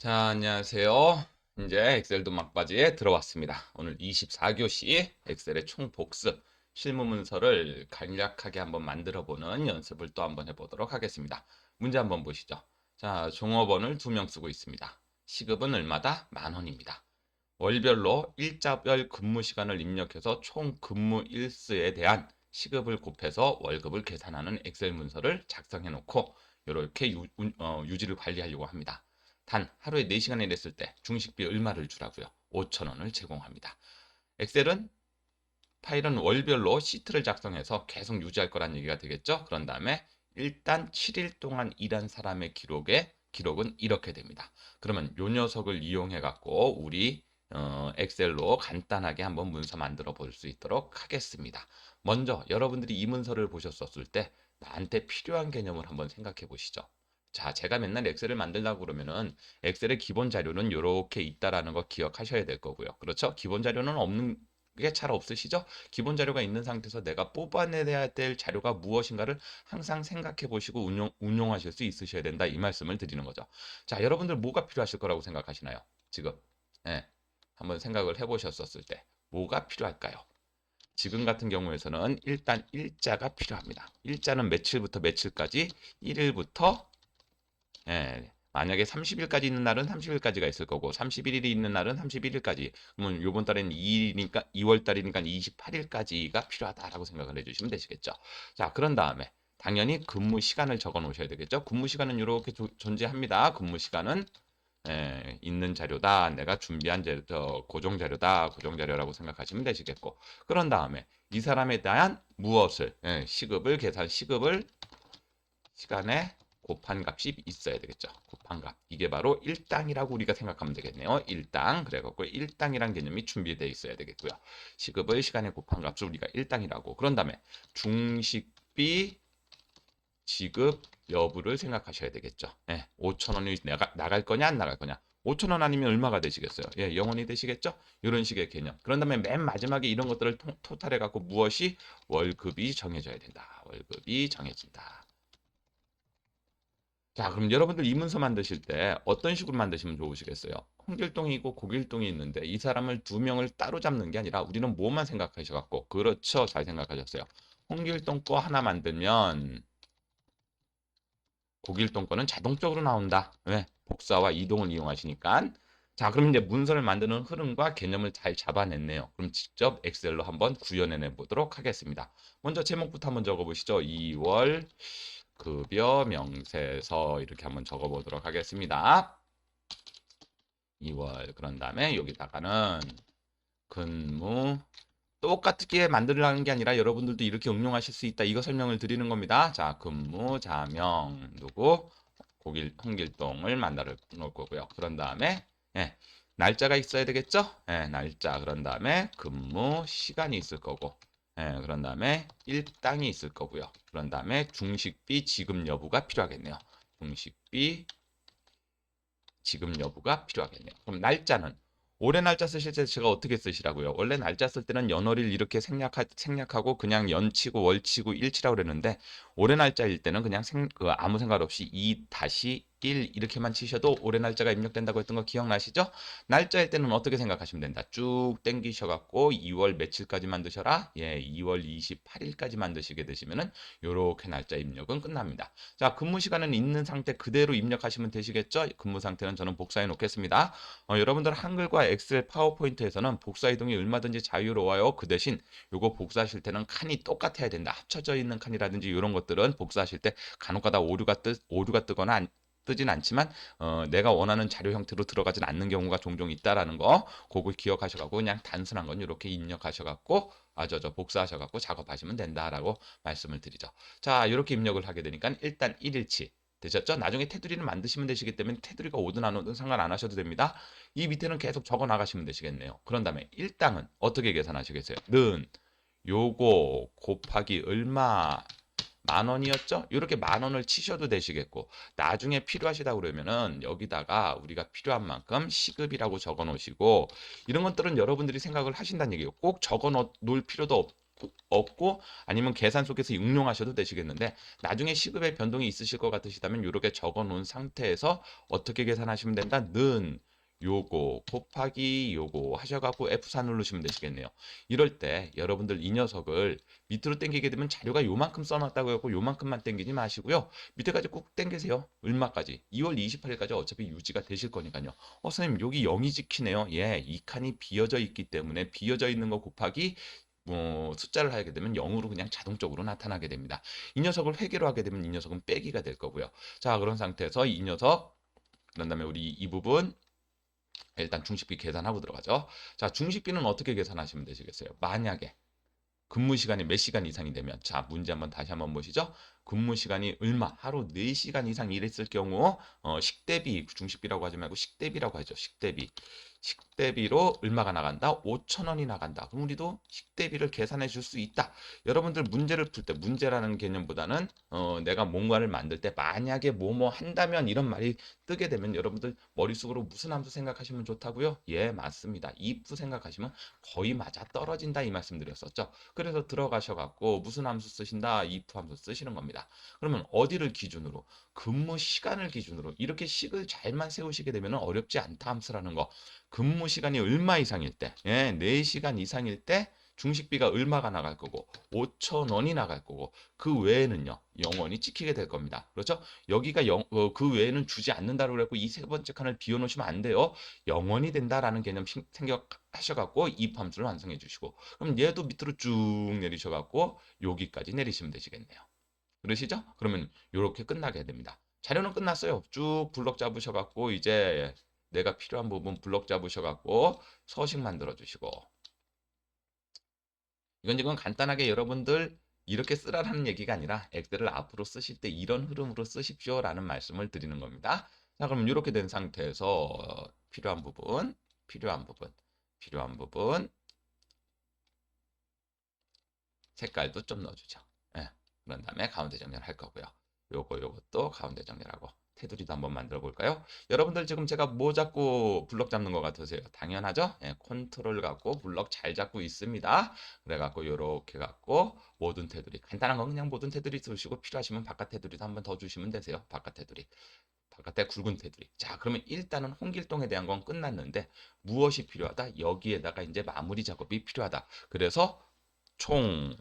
자, 안녕하세요. 이제 엑셀도 막바지에 들어왔습니다. 오늘 24교시 엑셀의 총복습 실무 문서를 간략하게 한번 만들어 보는 연습을 또 한번 해보도록 하겠습니다. 문제 한번 보시죠. 자, 종업원을 2명 쓰고 있습니다. 시급은 얼마다? 10,000원입니다. 월별로 일자별 근무 시간을 입력해서 총 근무 일수에 대한 시급을 곱해서 월급을 계산하는 엑셀 문서를 작성해 놓고 이렇게 유지를 관리하려고 합니다. 단 하루에 4시간 일했을 때 중식비 얼마를 주라고요? 5,000원을 제공합니다. 엑셀은 파일은 월별로 시트를 작성해서 계속 유지할 거란 얘기가 되겠죠? 그런 다음에 일단 7일 동안 일한 사람의 기록은 이렇게 됩니다. 그러면 요 녀석을 이용해 갖고 우리 엑셀로 간단하게 한번 문서 만들어 볼 수 있도록 하겠습니다. 먼저 여러분들이 이 문서를 보셨었을 때 나한테 필요한 개념을 한번 생각해 보시죠. 자, 제가 맨날 엑셀을 만들려고 그러면은 엑셀의 기본 자료는 이렇게 있다라는 거 기억하셔야 될 거고요. 그렇죠? 기본 자료는 없는 게 잘 없으시죠? 기본 자료가 있는 상태에서 내가 뽑아내야 될 자료가 무엇인가를 항상 생각해 보시고 운용하실 수 있으셔야 된다. 이 말씀을 드리는 거죠. 자, 여러분들 뭐가 필요하실 거라고 생각하시나요? 지금. 예. 한번 생각을 해 보셨었을 때 뭐가 필요할까요? 지금 같은 경우에서는 일단 일자가 필요합니다. 일자는 며칠부터 며칠까지 1일부터 만약에 30일까지 있는 날은 30일까지가 있을 거고 31일이 있는 날은 31일까지. 그러면 요번 달에는 2일이니까 2월 달이니까 28일까지가 필요하다라고 생각을 해주시면 되시겠죠. 자, 그런 다음에 당연히 근무 시간을 적어 놓으셔야 되겠죠. 근무 시간은 이렇게 존재합니다. 근무 시간은 있는 자료다. 내가 준비한 고정 자료다. 고정 자료라고 생각하시면 되시겠고. 그런 다음에 이 사람에 대한 무엇을 시급을 시간에 곱한 값이 있어야 되겠죠. 곱한 값. 이게 바로 일당이라고 우리가 생각하면 되겠네요. 일당. 그래갖고 일당이란 개념이 준비되어 있어야 되겠고요. 시급을 시간에 곱한 값을 우리가 일당이라고. 그런 다음에 중식비 지급 여부를 생각하셔야 되겠죠. 5,000원이 나갈 거냐 안 나갈 거냐. 5,000원 아니면 얼마가 되시겠어요? 예, 0원이 되시겠죠? 이런 식의 개념. 그런 다음에 맨 마지막에 이런 것들을 토탈해 갖고 무엇이 월급이 정해져야 된다. 월급이 정해진다. 자, 그럼 여러분들 이 문서 만드실 때 어떤 식으로 만드시면 좋으시겠어요? 홍길동이 있고 고길동이 있는데 이 사람을 2명을 따로 잡는 게 아니라 우리는 뭐만 생각하셔갖고 그렇죠. 잘 생각하셨어요. 홍길동 거 하나 만들면 고길동 거는 자동적으로 나온다. 왜? 복사와 이동을 이용하시니까. 자, 그럼 이제 문서를 만드는 흐름과 개념을 잘 잡아냈네요. 그럼 직접 엑셀로 한번 구현해내 보도록 하겠습니다. 먼저 제목부터 한번 적어보시죠. 2월 급여 명세서 이렇게 한번 적어보도록 하겠습니다. 2월 그런 다음에 여기다가는 근무 똑같게 만들라는 게 아니라 여러분들도 이렇게 응용하실 수 있다. 이거 설명을 드리는 겁니다. 자, 근무 자명 누구 홍길동을 만들어 놓을 거고요. 그런 다음에 날짜가 있어야 되겠죠? 날짜 그런 다음에 근무 시간이 있을 거고 그런 다음에 일당이 있을 거고요. 그런 다음에 중식비 지급 여부가 필요하겠네요. 중식비 지급 여부가 필요하겠네요. 그럼 날짜는 올해 날짜 쓰실 때 제가 어떻게 쓰시라고요? 원래 날짜 쓸 때는 연월일 이렇게 생략하고 그냥 연치고 월치고 일치라고 그랬는데 올해 날짜일 때는 그냥 아무 생각 없이 2-1 이렇게만 치셔도 올해 날짜가 입력된다고 했던 거 기억나시죠? 날짜일 때는 어떻게 생각하시면 된다. 쭉 땡기셔갖고 2월 며칠까지 만드셔라. 2월 28일까지 만드시게 되시면은 요렇게 날짜 입력은 끝납니다. 자, 근무 시간은 있는 상태 그대로 입력하시면 되시겠죠? 근무 상태는 저는 복사해 놓겠습니다. 여러분들 한글과 엑셀, 파워포인트에서는 복사 이동이 얼마든지 자유로워요. 그 대신 요거 복사하실 때는 칸이 똑같아야 된다. 합쳐져 있는 칸이라든지 이런 것들은 복사하실 때 간혹가다 오류가 뜨거나 뜨진 않지만 내가 원하는 자료 형태로 들어가진 않는 경우가 종종 있다라는 거 그거 기억하셔갖고 그냥 단순한 건 이렇게 입력하셔갖고 복사하셔갖고 작업하시면 된다라고 말씀을 드리죠. 자, 이렇게 입력을 하게 되니까 일단 1일치 되셨죠? 나중에 테두리는 만드시면 되시기 때문에 테두리가 오든 안 오든 상관 안 하셔도 됩니다. 이 밑에는 계속 적어 나가시면 되시겠네요. 그런 다음에 일당은 어떻게 계산하시겠어요? 는 요거 곱하기 얼마 10,000원이었죠? 이렇게 10,000원을 치셔도 되시겠고 나중에 필요하시다 그러면은 여기다가 우리가 필요한 만큼 시급이라고 적어 놓으시고 이런 것들은 여러분들이 생각을 하신다는 얘기예요. 꼭 적어 놓을 필요도 없고 아니면 계산 속에서 응용하셔도 되시겠는데 나중에 시급의 변동이 있으실 것 같으시다면 이렇게 적어 놓은 상태에서 어떻게 계산하시면 된다? 는 요거 곱하기 요거 하셔갖고 F4 누르시면 되시겠네요. 이럴 때 여러분들 이 녀석을 밑으로 당기게 되면 자료가 요만큼 써놨다고 해서 요만큼만 당기지 마시고요. 밑에까지 꾹 당기세요. 얼마까지? 2월 28일까지 어차피 유지가 되실 거니까요. 선생님 여기 0이 찍히네요. 예, 이 칸이 비어져 있기 때문에 비어져 있는 거 곱하기 숫자를 하게 되면 0으로 그냥 자동적으로 나타나게 됩니다. 이 녀석을 회계로 하게 되면 이 녀석은 빼기가 될 거고요. 자, 그런 상태에서 이 녀석, 그런 다음에 우리 이 부분, 일단 중식비 계산하고 들어가죠. 자, 중식비는 어떻게 계산하시면 되시겠어요? 만약에 근무 시간이 몇 시간 이상이 되면 자 문제 한번 다시 한번 보시죠. 근무 시간이 얼마 하루 4시간 이상 일했을 경우 식대비 중식비라고 하지 말고 식대비라고 하죠. 식대비로 얼마가 나간다? 5천 원이 나간다. 그럼 우리도 식대비를 계산해 줄 수 있다. 여러분들 문제를 풀 때 문제라는 개념보다는 내가 뭔가를 만들 때 만약에 뭐뭐 한다면 이런 말이 뜨게 되면 여러분들 머릿속으로 무슨 함수 생각하시면 좋다고요? 예, 맞습니다. if 생각하시면 거의 맞아 떨어진다 이 말씀 드렸었죠. 그래서 들어가셔갖고 무슨 함수 쓰신다? if 함수 쓰시는 겁니다. 그러면 어디를 기준으로? 근무 시간을 기준으로 이렇게 식을 잘만 세우시게 되면 어렵지 않다 함수라는 거. 근무 시간이 얼마 이상일 때, 예, 4시간 이상일 때 중식비가 얼마가 나갈 거고 5천 원이 나갈 거고 그 외에는요 0원이 찍히게 될 겁니다. 그렇죠? 여기가 그 외에는 주지 않는다고 그랬고 이 세 번째 칸을 비워놓으시면 안 돼요. 0원이 된다라는 개념 생각하셔갖고 이 함수를 완성해 주시고 그럼 얘도 밑으로 쭉 내리셔갖고 여기까지 내리시면 되시겠네요. 그러시죠? 그러면 이렇게 끝나게 됩니다. 자료는 끝났어요. 쭉 블럭 잡으셔갖고 이제 내가 필요한 부분 블럭 잡으셔갖고 서식 만들어 주시고 이건 지금 간단하게 여러분들 이렇게 쓰라라는 얘기가 아니라 엑셀을 앞으로 쓰실 때 이런 흐름으로 쓰십시오라는 말씀을 드리는 겁니다. 자, 그럼 이렇게 된 상태에서 필요한 부분, 필요한 부분, 필요한 부분 색깔도 좀 넣어주죠. 예. 그런 다음에 가운데 정렬할 거고요. 요것도 가운데 정렬하고 테두리도 한번 만들어 볼까요? 여러분들 지금 제가 뭐 잡고 블럭 잡는 것 같으세요? 당연하죠? 예, 컨트롤 갖고 블럭 잘 잡고 있습니다. 그래갖고 요렇게 갖고 모든 테두리 간단한 건 그냥 모든 테두리 쓰시고 필요하시면 바깥 테두리도 한번 더 주시면 되세요. 바깥 테두리. 바깥에 굵은 테두리. 자, 그러면 일단은 홍길동에 대한 건 끝났는데 무엇이 필요하다? 여기에다가 이제 마무리 작업이 필요하다. 그래서 총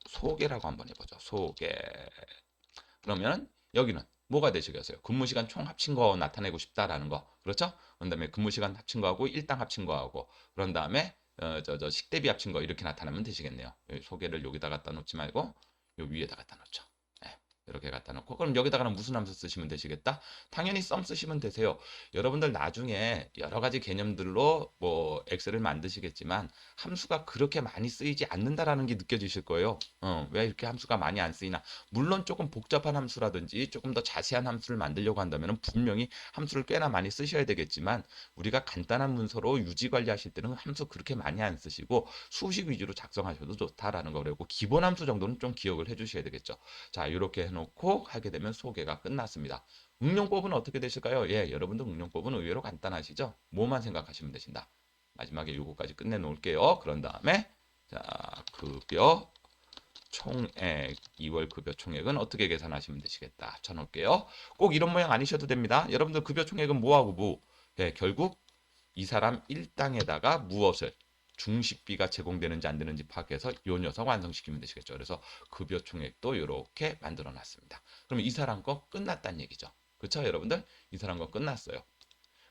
소개라고 한번 해보죠. 소개. 그러면 여기는 뭐가 되시겠어요? 근무 시간 총 합친 거 나타내고 싶다라는 거. 그렇죠? 그런 다음에 근무 시간 합친 거하고 일당 합친 거하고 그런 다음에 식대비 합친 거 이렇게 나타내면 되시겠네요. 소개를 여기다 갖다 놓지 말고 요 위에다 갖다 놓죠. 네, 이렇게 갖다 놓고 그럼 여기다가는 무슨 함수 쓰시면 되시겠다? 당연히 썸 쓰시면 되세요. 여러분들 나중에 여러 가지 개념들로 뭐 엑셀을 만드시겠지만 함수가 그렇게 많이 쓰이지 않는다라는 게 느껴지실 거예요. 왜 이렇게 함수가 많이 안 쓰이나? 물론 조금 복잡한 함수라든지 조금 더 자세한 함수를 만들려고 한다면 분명히 함수를 꽤나 많이 쓰셔야 되겠지만 우리가 간단한 문서로 유지 관리하실 때는 함수 그렇게 많이 안 쓰시고 수식 위주로 작성하셔도 좋다라는 거라고 기본 함수 정도는 좀 기억을 해주셔야 되겠죠. 자, 이렇게 해놓고 하게 되면 소개가 끝났습니다. 응용법은 어떻게 되실까요? 예, 여러분들 응용법은 의외로 간단하시죠? 뭐만 생각하시면 되신다. 마지막에 요거까지 끝내 놓을게요. 그런 다음에 자, 급여 총액 2월 급여 총액은 어떻게 계산하시면 되시겠다. 합쳐 놓을게요. 꼭 이런 모양 아니셔도 됩니다. 여러분들 급여 총액은 뭐하고 뭐? 예, 결국 이 사람 일당에다가 무엇을 중식비가 제공되는지 안 되는지 파악해서 요 녀석 완성시키면 되시겠죠. 그래서 급여 총액도 이렇게 만들어 놨습니다. 그러면 이 사람 거 끝났다는 얘기죠. 그렇죠, 여러분들? 이 사람 거 끝났어요.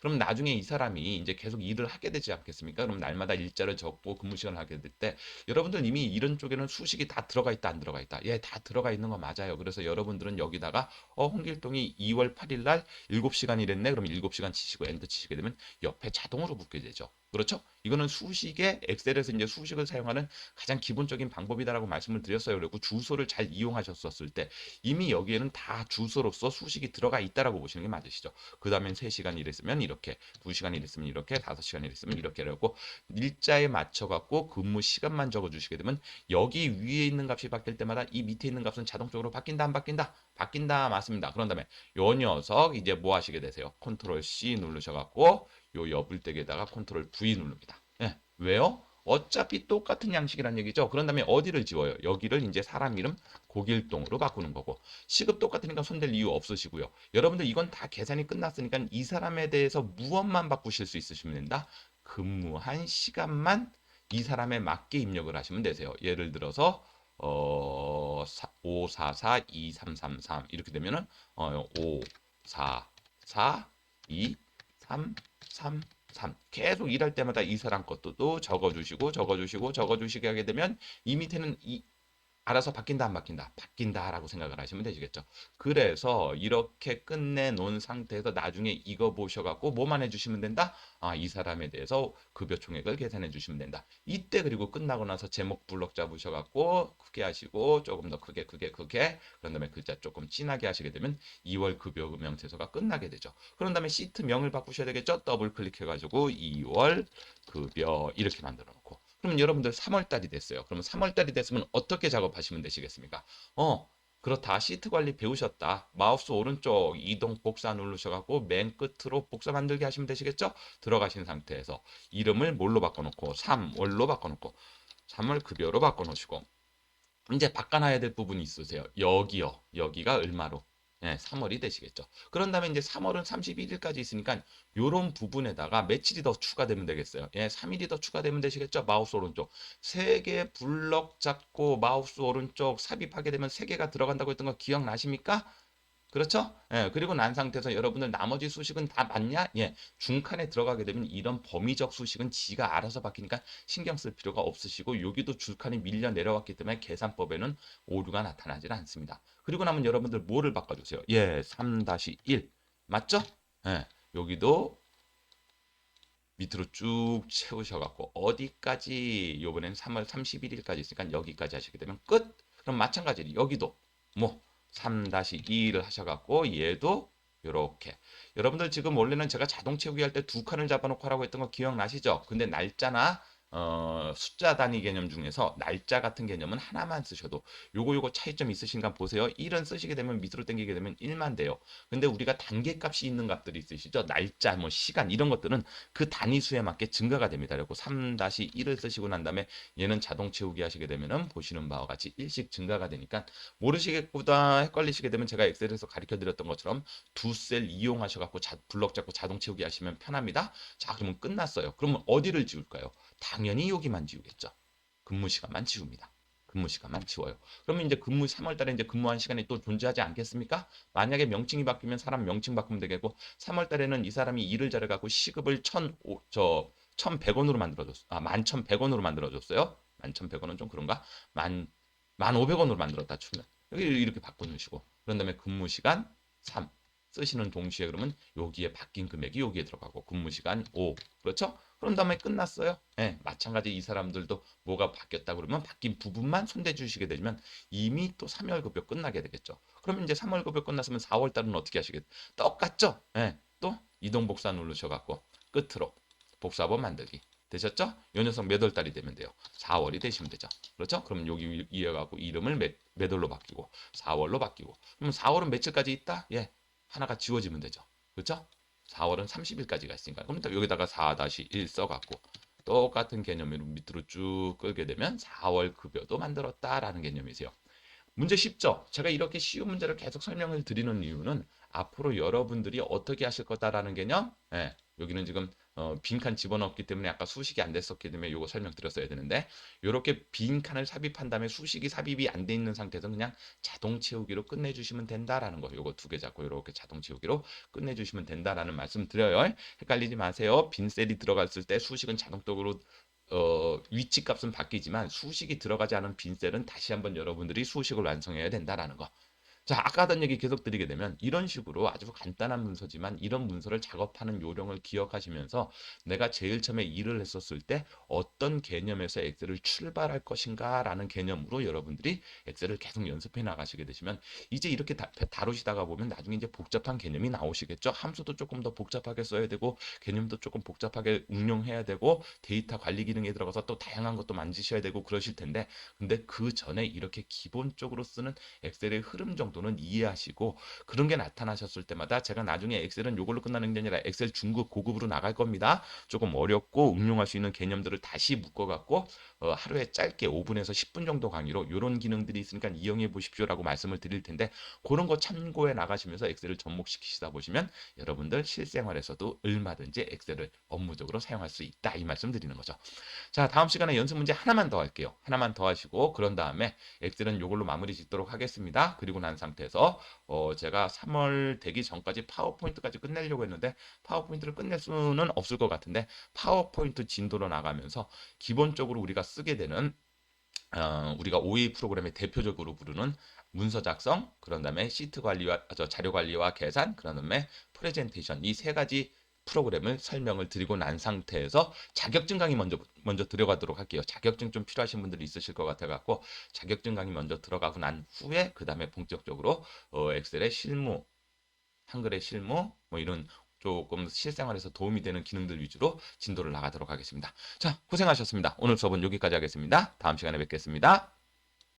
그럼 나중에 이 사람이 이제 계속 일을 하게 되지 않겠습니까? 그럼 날마다 일자를 적고 근무 시간을 하게 될 때 여러분들 이미 이런 쪽에는 수식이 다 들어가 있다 안 들어가 있다. 예, 다 들어가 있는 거 맞아요. 그래서 여러분들은 여기다가 홍길동이 2월 8일 날 7시간 일했네. 그럼 7시간 치시고 엔터 치시게 되면 옆에 자동으로 붙게 되죠. 그렇죠? 이거는 수식의 엑셀에서 이제 수식을 사용하는 가장 기본적인 방법이다라고 말씀을 드렸어요. 그리고 주소를 잘 이용하셨었을 때 이미 여기에는 다 주소로서 수식이 들어가 있다라고 보시는 게 맞으시죠. 그 다음엔 3시간 일했으면 이렇게, 2시간 일했으면 이렇게, 5시간 일했으면 이렇게 하고 일자에 맞춰 갖고 근무 시간만 적어 주시게 되면 여기 위에 있는 값이 바뀔 때마다 이 밑에 있는 값은 자동적으로 바뀐다 안 바뀐다? 바뀐다. 맞습니다. 그런 다음에 요 녀석 이제 뭐 하시게 되세요? 컨트롤 C 누르셔 갖고 요 여불대기에다가 컨트롤 V 누릅니다. 예. 왜요? 어차피 똑같은 양식이란 얘기죠. 그런 다음에 어디를 지워요? 여기를 이제 사람 이름 고길동으로 바꾸는 거고 시급 똑같으니까 손댈 이유 없으시고요. 여러분들 이건 다 계산이 끝났으니까 이 사람에 대해서 무엇만 바꾸실 수 있으시면 된다. 근무한 시간만 이 사람에 맞게 입력을 하시면 되세요. 예를 들어서 5442333 이렇게 되면은 544 2 3 3 3 계속 일할 때마다 이 사람 것도 적어주시고 적어주시고 적어주시게 하게 되면 이 밑에는 알아서 바뀐다 안 바뀐다 바뀐다라고 생각을 하시면 되시겠죠. 그래서 이렇게 끝내 놓은 상태에서 나중에 이거 보셔갖고 뭐만 해주시면 된다. 이 사람에 대해서 급여 총액을 계산해 주시면 된다. 이때 그리고 끝나고 나서 제목 블럭 잡으셔갖고 크게 하시고 조금 더 크게 그런 다음에 글자 조금 진하게 하시게 되면 2월 급여 명세서가 끝나게 되죠. 그런 다음에 시트명을 바꾸셔야 되겠죠. 더블 클릭해가지고 2월 급여 이렇게 만들어 놓고 그러면 여러분들 3월 달이 됐어요. 그러면 3월 달이 됐으면 어떻게 작업하시면 되시겠습니까? 그렇다. 시트 관리 배우셨다. 마우스 오른쪽 이동 복사 누르셔갖고 맨 끝으로 복사 만들기 하시면 되시겠죠? 들어가신 상태에서 이름을 뭘로 바꿔놓고 3월로 바꿔놓고 3월 급여로 바꿔놓으시고 이제 바꿔놔야 될 부분이 있으세요. 여기요. 여기가 얼마로? 네, 3월이 되시겠죠. 그런 다음에 이제 3월은 31일까지 있으니까 요런 부분에다가 며칠이 더 추가되면 되겠어요. 예, 3일이 더 추가되면 되시겠죠. 마우스 오른쪽. 3개 블럭 잡고 마우스 오른쪽 삽입하게 되면 3개가 들어간다고 했던 거 기억나십니까? 그렇죠? 예, 그리고 난 상태에서 여러분들 나머지 수식은 다 맞냐? 예, 중칸에 들어가게 되면 이런 범위적 수식은 지가 알아서 바뀌니까 신경 쓸 필요가 없으시고 여기도 줄칸이 밀려 내려왔기 때문에 계산법에는 오류가 나타나질 않습니다. 그리고 나면 여러분들 뭐를 바꿔주세요? 예, 3-1 맞죠? 예, 여기도 밑으로 쭉 채우셔갖고 어디까지 요번엔 3월 31일까지 있으니까 여기까지 하시게 되면 끝. 그럼 마찬가지로 여기도 뭐 3-2를 하셔갖고 얘도 요렇게 여러분들 지금 원래는 제가 자동 채우기 할 때 2칸을 잡아놓고 하라고 했던 거 기억나시죠? 근데 날짜나 숫자 단위 개념 중에서 날짜 같은 개념은 하나만 쓰셔도 요거 차이점 있으신가 보세요. 1은 쓰시게 되면 밑으로 당기게 되면 1만 돼요. 근데 우리가 단계값이 있는 값들이 있으시죠? 날짜, 뭐 시간 이런 것들은 그 단위 수에 맞게 증가가 됩니다. 그리고 3-1을 쓰시고 난 다음에 얘는 자동 채우기 하시게 되면은 보시는 바와 같이 1씩 증가가 되니까 모르시겠구나 헷갈리시게 되면 제가 엑셀에서 가르쳐 드렸던 것처럼 두 셀 이용하셔 갖고 블럭 잡고 자동 채우기 하시면 편합니다. 자, 그러면 끝났어요. 그러면 어디를 지울까요? 당연히 여기만 지우겠죠. 근무 시간만 지웁니다. 근무 시간만 지워요. 그러면 이제 3월 달에 이제 근무한 시간이 또 존재하지 않겠습니까? 만약에 명칭이 바뀌면 사람 명칭 바꾸면 되겠고 3월 달에는 이 사람이 일을 잘해갖고 시급을 1,100원으로 만들어줬어요. 11,100원으로 만들어줬어요. 11,100원은 좀 그런가? 1,500원으로 만들었다 치면 여기 이렇게 바꿔주시고 그런 다음에 근무 시간 3 쓰시는 동시에 그러면 여기에 바뀐 금액이 여기에 들어가고 근무 시간 5 그렇죠? 그런 다음에 끝났어요. 예, 마찬가지 이 사람들도 뭐가 바뀌었다 그러면 바뀐 부분만 손대 주시게 되면 이미 또 3월 급여 끝나게 되겠죠. 그러면 이제 3월 급여 끝났으면 4월 달은 어떻게 하시겠? 똑같죠? 예, 또 이동 복사 누르셔 갖고 끝으로 복사본 만들기. 되셨죠? 요 녀석 몇 월 달이 되면 돼요. 4월이 되시면 되죠. 그렇죠? 그러면 여기 이어가고 이름을 몇 월로 바뀌고 4월로 바뀌고. 그러면 4월은 며칠까지 있다? 예. 하나가 지워지면 되죠. 그렇죠? 4월은 30일까지가 있으니까. 그럼 여기다가 4-1 써갖고 똑같은 개념으로 밑으로 쭉 끌게 되면 4월 급여도 만들었다라는 개념이세요. 문제 쉽죠? 제가 이렇게 쉬운 문제를 계속 설명을 드리는 이유는 앞으로 여러분들이 어떻게 하실 거다라는 개념, 예, 여기는 지금 빈칸 집어넣었기 때문에 아까 수식이 안 됐었기 때문에 이거 설명드렸어야 되는데 이렇게 빈칸을 삽입한 다음에 수식이 삽입이 안 돼 있는 상태에서 그냥 자동 채우기로 끝내주시면 된다라는 거. 요거 두 개 잡고 이렇게 자동 채우기로 끝내주시면 된다라는 말씀 드려요. 헷갈리지 마세요. 빈 셀이 들어갔을 때 수식은 자동적으로 위치 값은 바뀌지만 수식이 들어가지 않은 빈 셀은 다시 한번 여러분들이 수식을 완성해야 된다라는 거. 자, 아까 하던 얘기 계속 드리게 되면 이런 식으로 아주 간단한 문서지만 이런 문서를 작업하는 요령을 기억하시면서 내가 제일 처음에 일을 했었을 때 어떤 개념에서 엑셀을 출발할 것인가 라는 개념으로 여러분들이 엑셀을 계속 연습해 나가시게 되시면 이제 이렇게 다루시다가 보면 나중에 이제 복잡한 개념이 나오시겠죠. 함수도 조금 더 복잡하게 써야 되고 개념도 조금 복잡하게 응용해야 되고 데이터 관리 기능에 들어가서 또 다양한 것도 만지셔야 되고 그러실 텐데 근데 그 전에 이렇게 기본적으로 쓰는 엑셀의 흐름 정도 정도는 이해하시고 그런 게 나타나셨을 때마다 제가 나중에 엑셀은 요걸로 끝나는 게 아니라 엑셀 중급, 고급으로 나갈 겁니다. 조금 어렵고 응용할 수 있는 개념들을 다시 묶어갖고 하루에 짧게 5분에서 10분 정도 강의로 이런 기능들이 있으니까 이용해 보십시오라고 말씀을 드릴 텐데 그런 거 참고해 나가시면서 엑셀을 접목시키시다 보시면 여러분들 실생활에서도 얼마든지 엑셀을 업무적으로 사용할 수 있다 이 말씀 드리는 거죠. 자, 다음 시간에 연습 문제 하나만 더 할게요. 하나만 더 하시고 그런 다음에 엑셀은 요걸로 마무리 짓도록 하겠습니다. 그리고 난 상태에서 제가 3월 되기 전까지 파워포인트까지 끝내려고 했는데 파워포인트를 끝낼 수는 없을 것 같은데 파워포인트 진도로 나가면서 기본적으로 우리가 쓰게 되는 우리가 OA 프로그램의 대표적으로 부르는 문서 작성, 그런 다음에 시트 관리와 자료 관리와 계산, 그런 다음에 프레젠테이션 이 세 가지 프로그램을 설명을 드리고 난 상태에서 자격증 강의 먼저 들어가도록 할게요. 자격증 좀 필요하신 분들이 있으실 것 같아 갖고 자격증 강의 먼저 들어가고 난 후에 그 다음에 본격적으로 엑셀의 실무, 한글의 실무 뭐 이런 조금 실생활에서 도움이 되는 기능들 위주로 진도를 나가도록 하겠습니다. 자, 고생하셨습니다. 오늘 수업은 여기까지 하겠습니다. 다음 시간에 뵙겠습니다.